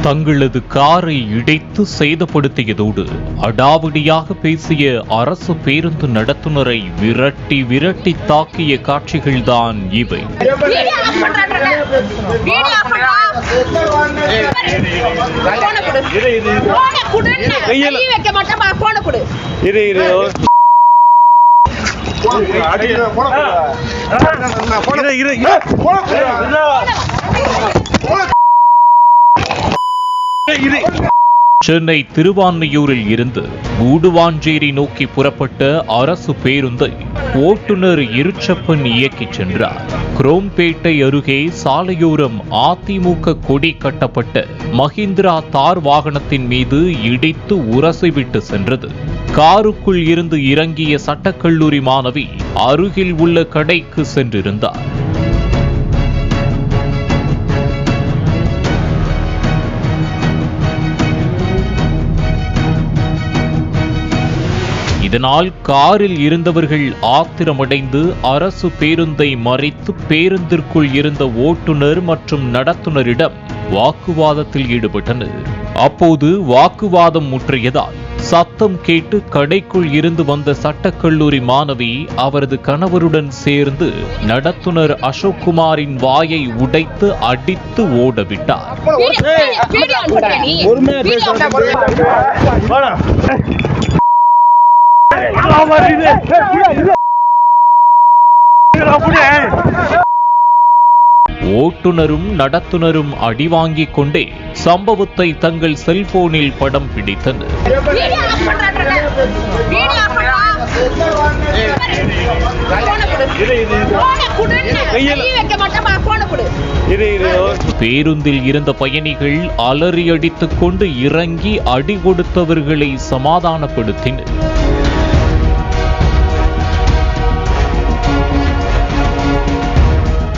தங்களது காரை இடித்து சேதப்படுத்தியதோடு அடாவடியாக பேசிய அரசு பேருந்து நடத்துனரை விரட்டி விரட்டி தாக்கிய காட்சிகள்தான் இவை. சென்னை திருவான்மியூரில் இருந்து கூடுவாஞ்சேரி நோக்கி புறப்பட்ட அரசு பேருந்தை ஓட்டுநர் இருச்சப்பன் இயக்கிச் சென்றார். குரோம்பேட்டை அருகே சாலையோரம் அதிமுக கொடி கட்டப்பட்ட மஹிந்திரா தார் வாகனத்தின் மீது இடித்து உரசிவிட்டு சென்றது. காருக்குள் இருந்து இறங்கிய சட்டக்கல்லூரி மாணவி அருகில் உள்ள கடைக்கு சென்றிருந்தார். இதனால் காரில் இருந்தவர்கள் ஆத்திரமடைந்து அரசு பேருந்தை மறித்து பேருந்திற்குள் இருந்த ஓட்டுநர் மற்றும் நடத்துனரிடம் வாக்குவாதத்தில் ஈடுபட்டனர். அப்போது வாக்குவாதம் முற்றியதால் சத்தம் கேட்டு கடைக்குள் இருந்து வந்த சட்டக்கல்லூரி மாணவி அவரது கணவருடன் சேர்ந்து நடத்துனர் அசோக்குமாரின் வாயை உடைத்து அடித்து ஓடவிட்டார். ஓட்டுநரும் நடத்துனரும் அடிவாங்கிக் கொண்டே சம்பவத்தை தங்கள் செல்போனில் படம் பிடித்தனர். பேருந்தில் இருந்த பயணிகள் அலறி அடித்துக் கொண்டு இறங்கி அடி கொடுத்தவர்களை சமாதானப்படுத்தினர்.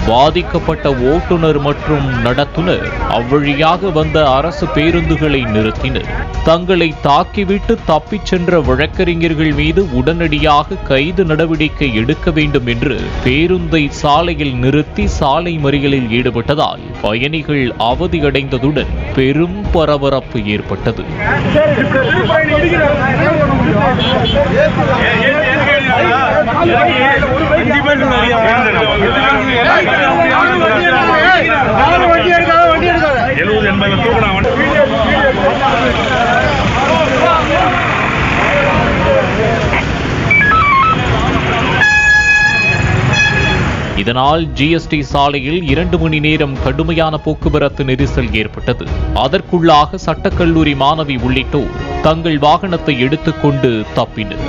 பாதிக்கப்பட்ட ஓட்டுநர் மற்றும் நடத்துனர் அவ்வழியாக வந்த அரசு பேருந்துகளை நிறுத்தினர். தங்களை தாக்கிவிட்டு தப்பிச் சென்ற வழக்கறிஞர்கள் மீது உடனடியாக கைது நடவடிக்கை எடுக்க வேண்டும் என்று பேருந்தை சாலையில் நிறுத்தி சாலை மறியலில் ஈடுபட்டதால் பயணிகள் அவதியடைந்ததுடன் பெரும் பரபரப்பு ஏற்பட்டது. இதனால் ஜிஎஸ்டி சாலையில் 2 மணி நேரம் கடுமையான போக்குவரத்து நெரிசல் ஏற்பட்டது. அதற்குள்ளாக சட்டக்கல்லூரி மாணவி உள்ளிட்டோர் தங்கள் வாகனத்தை எடுத்துக்கொண்டு தப்பினர்.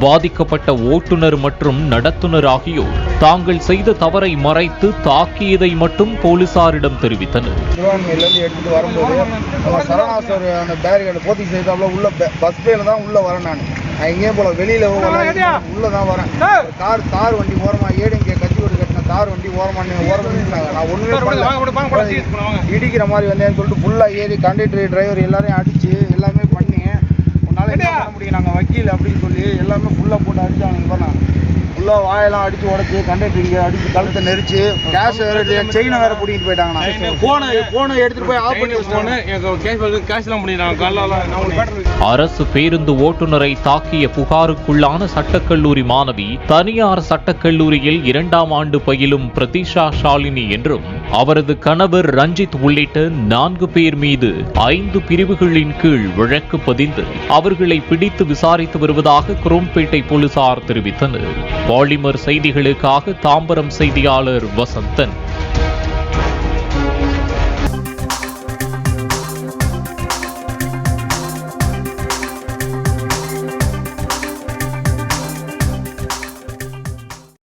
பாதிக்கப்பட்ட ஓட்டுநர் மற்றும் நடத்துனர் ஆகியோர் தாங்கள் செய்த தவறை மறைத்து தாக்கியதை மட்டும் போலீசாரிடம் தெரிவித்தனர். எடுத்துட்டு வரும்போது சரணாசர் அந்த பேரிகேட் போத்தி செய்தாப்புல உள்ள பஸ் பேல தான் உள்ள வரேன். நான் எங்கேயும் போல வெளியில உள்ளதான் வரேன். தார் வண்டி ஓரமா ஏடிங்க கட்சியோடு கட்டின தார் வண்டி ஓரமா நான் ஒண்ணுமே இடிக்கிற மாதிரி வந்தேன்னு சொல்லிட்டு ஃபுல்லா ஏறி கண்டக்டர் டிரைவர் எல்லாரையும் அடிச்சு எல்லாமே பண்ணி முடியும் நாங்கள் வக்கீல் அப்படின்னு சொல்லி எல்லாமே ஃபுல்லாக போட்டு அடிச்சாங்க. ஃபுல்லாக வாயெல்லாம் அடிச்சு உடச்சி கண்டக்டரிங்க அடிச்சு கழுத்தை நெரிச்சு கேஷ் வேற செயினை வேற பிடிக்கிட்டு போயிட்டாங்க. போனை எடுத்துட்டு போய் ஆஃப் பண்ணி கேஷ்லாம் பண்ணிட்டாங்க. அரசு பேருந்து ஓட்டுநரை தாக்கிய புகாருக்குள்ளான சட்டக்கல்லூரி மாணவி தனியார் சட்டக்கல்லூரியில் 2ஆம் ஆண்டு பயிலும் பிரதிஷா ஷாலினி என்றும் அவரது கணவர் ரஞ்சித் உள்ளிட்ட 4 பேர் மீது 5 பிரிவுகளின் கீழ் வழக்கு பதிந்து அவர்களை பிடித்து விசாரித்து வருவதாக குரோம்பேட்டை போலீசார் தெரிவித்தனர். பாலிமர் செய்திகளுக்காக தாம்பரம் செய்தியாளர் வசந்தன்.